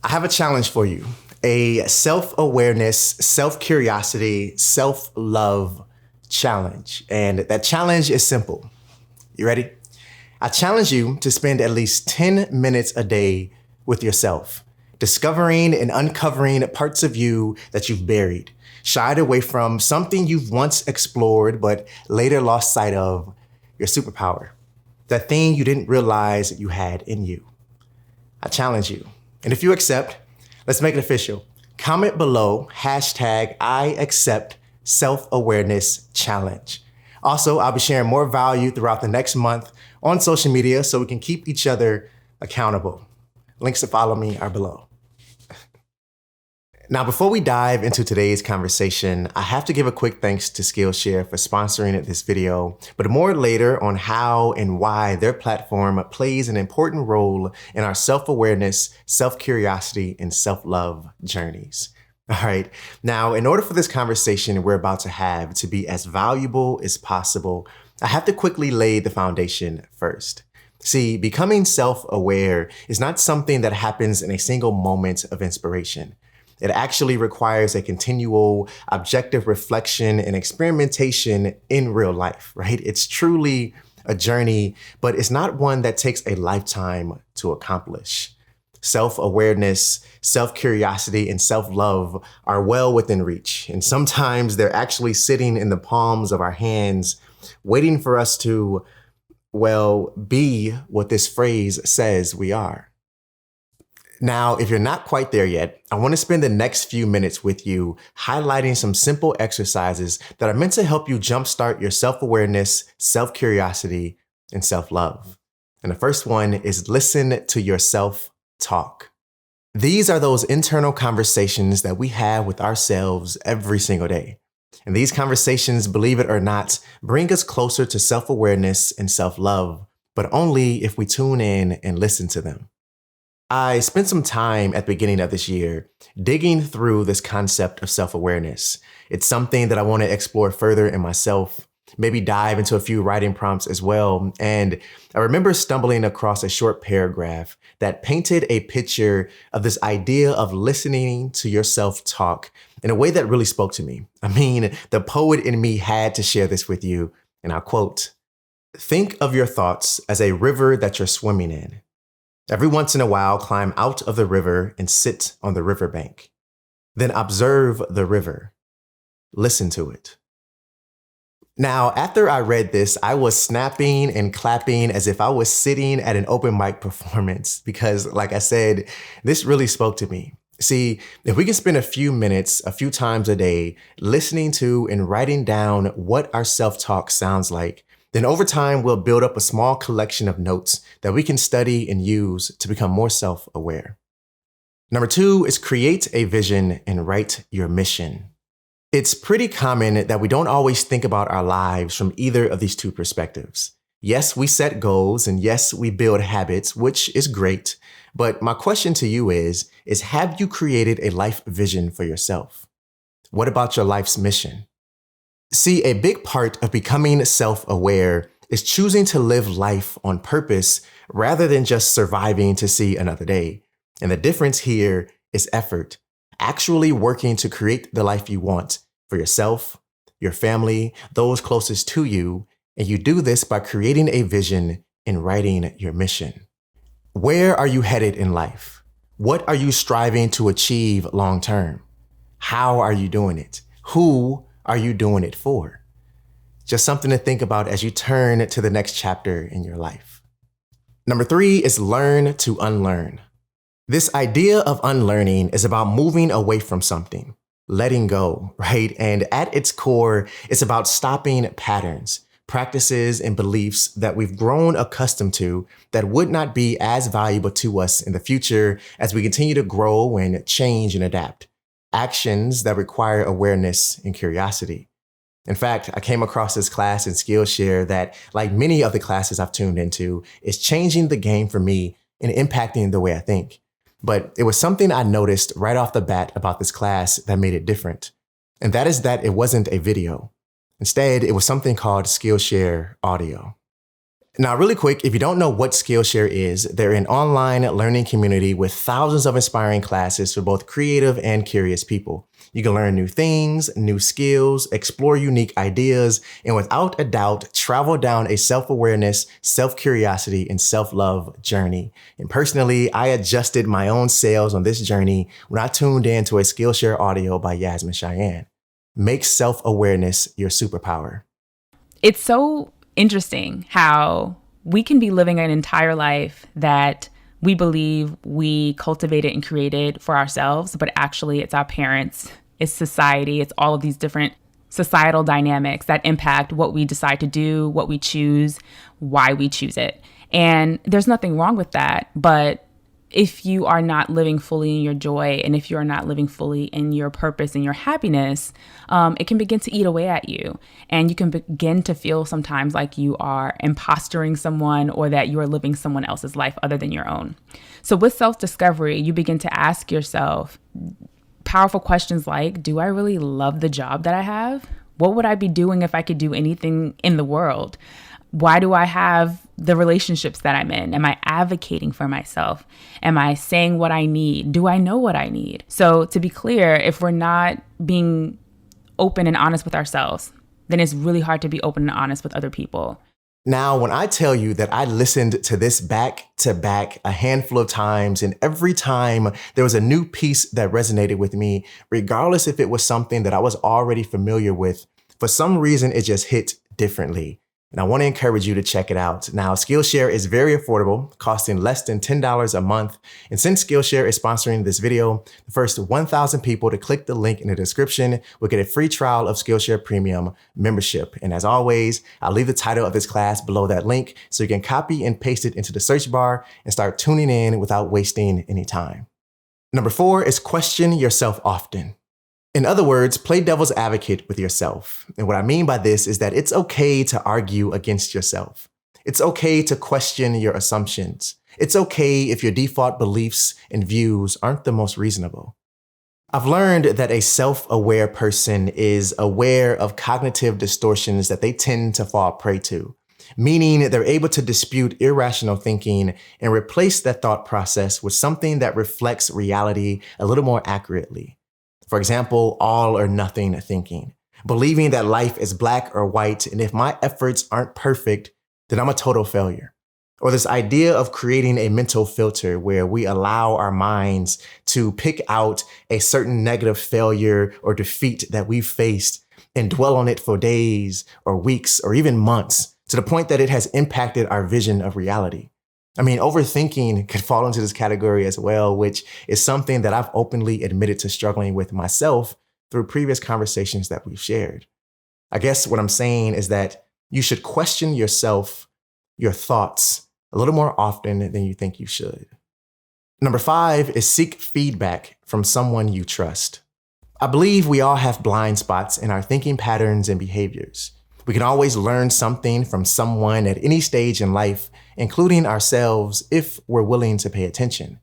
I have a challenge for you, a self-awareness, self-curiosity, self-love challenge. And that challenge is simple. You ready? I challenge you to spend at least 10 minutes a day with yourself, discovering and uncovering parts of you that you've buried, shied away from, something you've once explored but later lost sight of, your superpower, that thing you didn't realize that you had in you. I challenge you. And if you accept, let's make it official. Comment below, #I accept self-awareness challenge. Also, I'll be sharing more value throughout the next month on social media so we can keep each other accountable. Links to follow me are below. Now, before we dive into today's conversation, I have to give a quick thanks to Skillshare for sponsoring this video, but more later on how and why their platform plays an important role in our self-awareness, self-curiosity, and self-love journeys. All right. Now, in order for this conversation we're about to have to be as valuable as possible, I have to quickly lay the foundation first. See, becoming self-aware is not something that happens in a single moment of inspiration. It actually requires a continual objective reflection and experimentation in real life, right? It's truly a journey, but it's not one that takes a lifetime to accomplish. Self-awareness, self-curiosity, and self-love are well within reach. And sometimes they're actually sitting in the palms of our hands, waiting for us to, be what this phrase says we are. Now, if you're not quite there yet, I want to spend the next few minutes with you highlighting some simple exercises that are meant to help you jumpstart your self-awareness, self-curiosity, and self-love. And the first one is listen to your self-talk. These are those internal conversations that we have with ourselves every single day. And these conversations, believe it or not, bring us closer to self-awareness and self-love, but only if we tune in and listen to them. I spent some time at the beginning of this year digging through this concept of self-awareness. It's something that I want to explore further in myself, maybe dive into a few writing prompts as well. And I remember stumbling across a short paragraph that painted a picture of this idea of listening to yourself talk in a way that really spoke to me. I mean, the poet in me had to share this with you, and I'll quote, "Think of your thoughts as a river that you're swimming in. Every once in a while, climb out of the river and sit on the riverbank. Then observe the river. Listen to it." Now, after I read this, I was snapping and clapping as if I was sitting at an open mic performance because, like I said, this really spoke to me. See, if we can spend a few minutes, a few times a day, listening to and writing down what our self-talk sounds like, then over time, we'll build up a small collection of notes that we can study and use to become more self-aware. Number 2 is create a vision and write your mission. It's pretty common that we don't always think about our lives from either of these two perspectives. Yes, we set goals, and yes, we build habits, which is great. But my question to you is have you created a life vision for yourself? What about your life's mission? See, a big part of becoming self-aware is choosing to live life on purpose rather than just surviving to see another day. And the difference here is effort, actually working to create the life you want for yourself, your family, those closest to you. And you do this by creating a vision and writing your mission. Where are you headed in life? What are you striving to achieve long term? How are you doing it? Who are you doing it for? Just something to think about as you turn to the next chapter in your life. Number 3 is learn to unlearn. This idea of unlearning is about moving away from something, letting go, right? And at its core, it's about stopping patterns, practices, and beliefs that we've grown accustomed to that would not be as valuable to us in the future as we continue to grow and change and adapt. Actions that require awareness and curiosity. In fact, I came across this class in Skillshare that, like many of the classes I've tuned into, is changing the game for me and impacting the way I think. But it was something I noticed right off the bat about this class that made it different. And that is that it wasn't a video. Instead, it was something called Skillshare Audio. Now, really quick, if you don't know what Skillshare is, they're an online learning community with thousands of inspiring classes for both creative and curious people. You can learn new things, new skills, explore unique ideas, and without a doubt, travel down a self-awareness, self-curiosity, and self-love journey. And personally, I adjusted my own sails on this journey when I tuned in to a Skillshare audio by Yasmin Cheyenne. Make self-awareness your superpower. It's so interesting how we can be living an entire life that we believe we cultivated and created for ourselves, but actually it's our parents, it's society, it's all of these different societal dynamics that impact what we decide to do, what we choose, why we choose it. And there's nothing wrong with that, but if you are not living fully in your joy, and if you're not living fully in your purpose and your happiness, it can begin to eat away at you. And you can begin to feel sometimes like you are impostoring someone, or that you are living someone else's life other than your own. So with self-discovery, you begin to ask yourself powerful questions like, do I really love the job that I have? What would I be doing if I could do anything in the world? Why do I have the relationships that I'm in? Am I advocating for myself? Am I saying what I need? Do I know what I need? So to be clear, if we're not being open and honest with ourselves, then it's really hard to be open and honest with other people. Now, when I tell you that I listened to this back to back a handful of times, and every time there was a new piece that resonated with me, regardless if it was something that I was already familiar with, for some reason, it just hit differently. And I want to encourage you to check it out. Now, Skillshare is very affordable, costing less than $10 a month. And since Skillshare is sponsoring this video, the first 1,000 people to click the link in the description will get a free trial of Skillshare Premium membership. And as always, I'll leave the title of this class below that link so you can copy and paste it into the search bar and start tuning in without wasting any time. Number 4 is question yourself often. In other words, play devil's advocate with yourself. And what I mean by this is that it's okay to argue against yourself. It's okay to question your assumptions. It's okay if your default beliefs and views aren't the most reasonable. I've learned that a self-aware person is aware of cognitive distortions that they tend to fall prey to, meaning they're able to dispute irrational thinking and replace that thought process with something that reflects reality a little more accurately. For example, all or nothing thinking, believing that life is black or white, and if my efforts aren't perfect, then I'm a total failure. Or this idea of creating a mental filter where we allow our minds to pick out a certain negative failure or defeat that we've faced and dwell on it for days or weeks or even months to the point that it has impacted our vision of reality. I mean, overthinking could fall into this category as well, which is something that I've openly admitted to struggling with myself through previous conversations that we've shared. I guess what I'm saying is that you should question yourself, your thoughts, a little more often than you think you should. Number 5 is seek feedback from someone you trust. I believe we all have blind spots in our thinking patterns and behaviors. We can always learn something from someone at any stage in life, including ourselves, if we're willing to pay attention.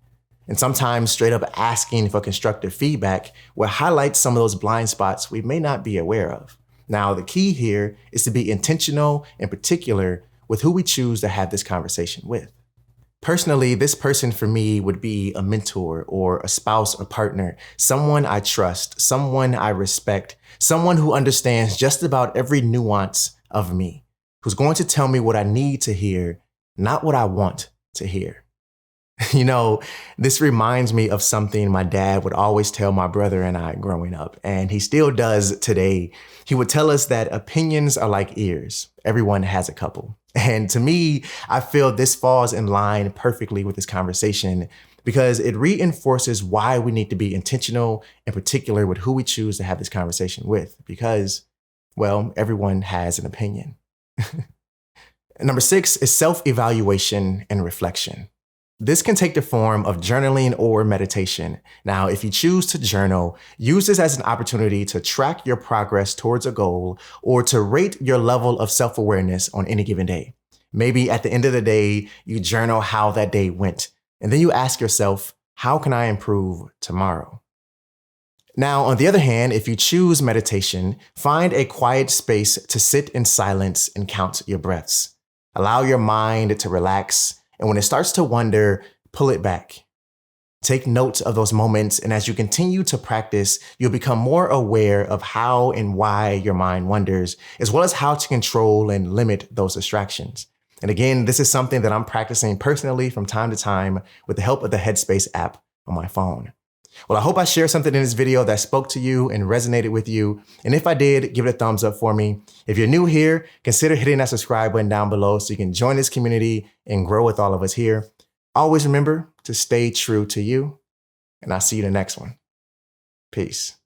And sometimes straight up asking for constructive feedback will highlight some of those blind spots we may not be aware of. Now, the key here is to be intentional and particular with who we choose to have this conversation with. Personally, this person for me would be a mentor or a spouse or partner, someone I trust, someone I respect, someone who understands just about every nuance of me, who's going to tell me what I need to hear, not what I want to hear. You know, this reminds me of something my dad would always tell my brother and I growing up, and he still does today. He would tell us that opinions are like ears. Everyone has a couple. And to me, I feel this falls in line perfectly with this conversation because it reinforces why we need to be intentional and particular with who we choose to have this conversation with, because, well, everyone has an opinion. Number 6 is self-evaluation and reflection. This can take the form of journaling or meditation. Now, if you choose to journal, use this as an opportunity to track your progress towards a goal or to rate your level of self-awareness on any given day. Maybe at the end of the day, you journal how that day went, and then you ask yourself, how can I improve tomorrow? Now, on the other hand, if you choose meditation, find a quiet space to sit in silence and count your breaths. Allow your mind to relax. And when it starts to wander, pull it back. Take note of those moments. And as you continue to practice, you'll become more aware of how and why your mind wanders, as well as how to control and limit those distractions. And again, this is something that I'm practicing personally from time to time with the help of the Headspace app on my phone. Well, I hope I shared something in this video that spoke to you and resonated with you. And if I did, give it a thumbs up for me. If you're new here, consider hitting that subscribe button down below so you can join this community and grow with all of us here. Always remember to stay true to you, and I'll see you in the next one. Peace.